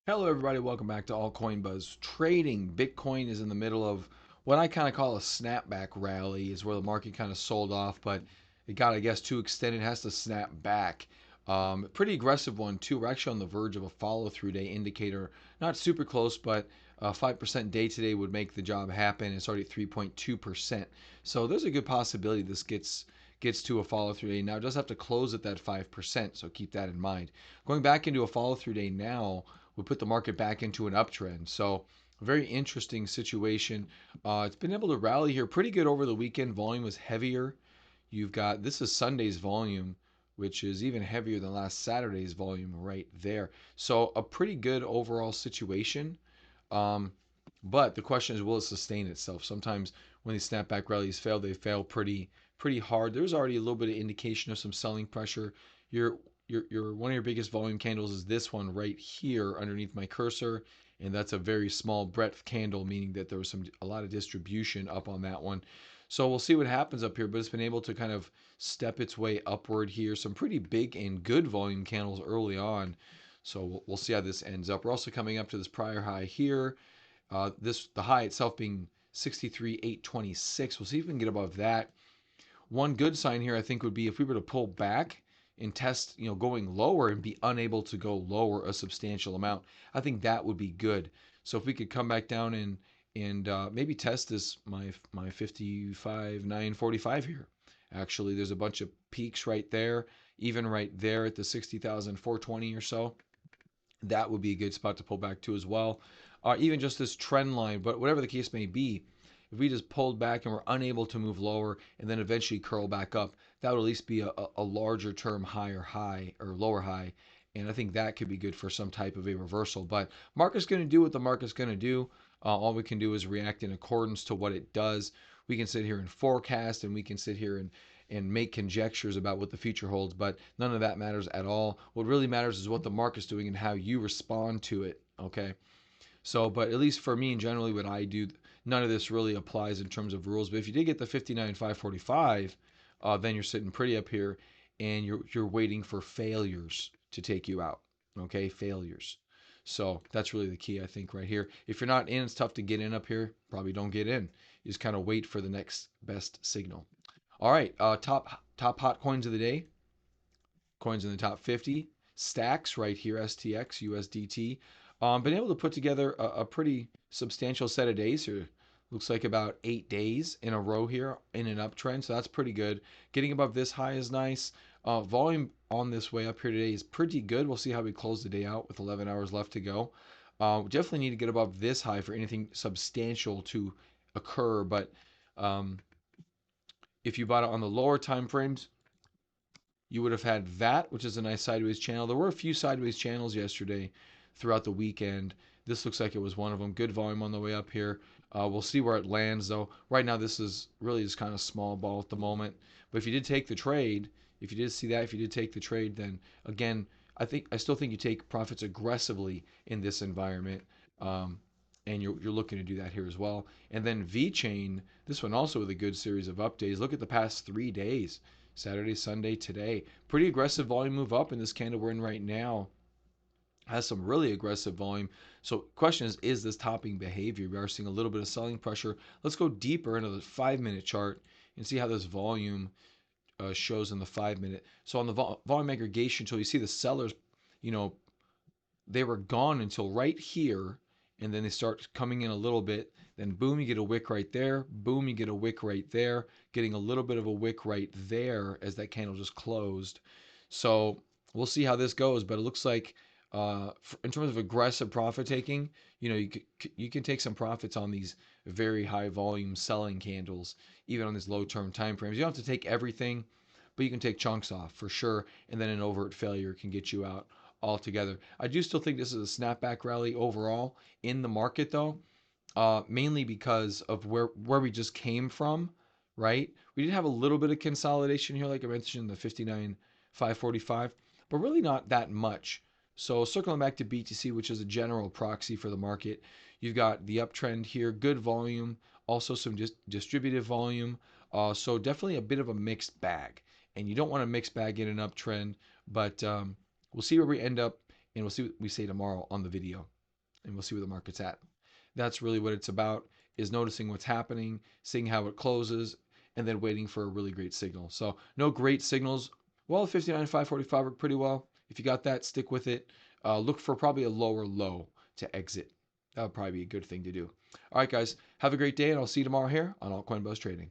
Hello, everybody. Welcome back to Altcoin Buzz Trading. Bitcoin is in the middle of what I kind of call a snapback rally, is where the market kind of sold off, but it got, I guess, too extended. It has to snap back. Pretty aggressive one, too. We're actually on the verge of a follow through day indicator. Not super close, but 5% day today would make the job happen. It's already at 3.2%. So there's a good possibility this gets to a follow through day. Now it does have to close at that 5%, so keep that in mind. Going back into a follow through day now would put the market back into an uptrend. So a very interesting situation. It's been able to rally here pretty good over the weekend. Volume was heavier. You've got, this is Sunday's volume, which is even heavier than last Saturday's volume right there. So a pretty good overall situation. Um, but the question is, will it sustain itself? Sometimes when these snapback rallies fail, they fail pretty hard. There's already a little bit of indication of some selling pressure. Your one of your biggest volume candles is this one right here underneath my cursor, and that's a very small breadth candle, meaning that there was a lot of distribution up on that one. So we'll see what happens up here, but it's been able to kind of step its way upward here. Some pretty big and good volume candles early on. So we'll see how this ends up. We're also coming up to this prior high here. The high itself being 63,826. We'll see if we can get above that. One good sign here, I think, would be if we were to pull back and test, going lower and be unable to go lower a substantial amount. I think that would be good. So if we could come back down and maybe test this my 55,945 here. Actually, there's a bunch of peaks right there, even right there at the 60,420 or so. That would be a good spot to pull back to as well. Even just this trend line, but whatever the case may be, if we just pulled back and were unable to move lower and then eventually curl back up, that would at least be a larger term higher high or lower high. And I think that could be good for some type of a reversal. But market's going to do what the market's going to do. All we can do is react in accordance to what it does. We can sit here and forecast, and we can sit here and make conjectures about what the future holds, but none of that matters at all. What really matters is what the market's doing and how you respond to it. Okay. So, but at least for me and generally what I do, none of this really applies in terms of rules. But if you did get the 59,545, then you're sitting pretty up here, and you're waiting for failures to take you out. Okay, failures. So that's really the key, I think, right here. If you're not in, it's tough to get in up here. Probably don't get in. You just kind of wait for the next best signal. All right, top hot coins of the day. Coins in the top 50. Stacks right here, STX, USDT. Been able to put together a pretty substantial set of days here. Looks like about 8 days in a row here in an uptrend, so that's pretty good. Getting above this high is nice. Volume on this way up here today is pretty good. We'll see how we close the day out with 11 hours left to go. We definitely need to get above this high for anything substantial to occur, but if you bought it on the lower time frames, you would have had that, which is a nice sideways channel. There were a few sideways channels yesterday throughout the weekend. This looks like it was one of them. Good volume on the way up here. We'll see where it lands, though. Right now, this is really just kind of small ball at the moment. But if you did take the trade, if you did see that, if you did take the trade, then again, I still think you take profits aggressively in this environment. And you're looking to do that here as well. And then Vechain, this one also with a good series of updates. Look at the past 3 days. Saturday, Sunday, today. Pretty aggressive volume move up in this candle we're in right now. Has some really aggressive volume. So question is this topping behavior? We are seeing a little bit of selling pressure. Let's go deeper into the 5-minute chart and see how this volume shows in the 5-minute. So on the volume aggregation tool, you see the sellers, they were gone until right here, and then they start coming in a little bit. Then boom, you get a wick right there. Boom, you get a wick right there. Getting a little bit of a wick right there as that candle just closed. So we'll see how this goes, but it looks like in terms of aggressive profit taking, you can take some profits on these very high volume selling candles, even on these low term time frames. You don't have to take everything, but you can take chunks off for sure, and then an overt failure can get you out altogether. I do still think this is a snapback rally overall in the market, though, mainly because of where we just came from, right? We did have a little bit of consolidation here, like I mentioned, the 59,545, but really not that much. So circling back to BTC, which is a general proxy for the market, you've got the uptrend here, good volume, also some distributive volume. So definitely a bit of a mixed bag. And you don't want a mixed bag in an uptrend, but we'll see where we end up, and we'll see what we say tomorrow on the video. and we'll see where the market's at. That's really what it's about, is noticing what's happening, seeing how it closes, and then waiting for a really great signal. So no great signals. Well, 59,545 worked pretty well. If you got that, stick with it. Look for probably a lower low to exit. That would probably be a good thing to do. All right, guys, have a great day, and I'll see you tomorrow here on Altcoin Buzz Trading.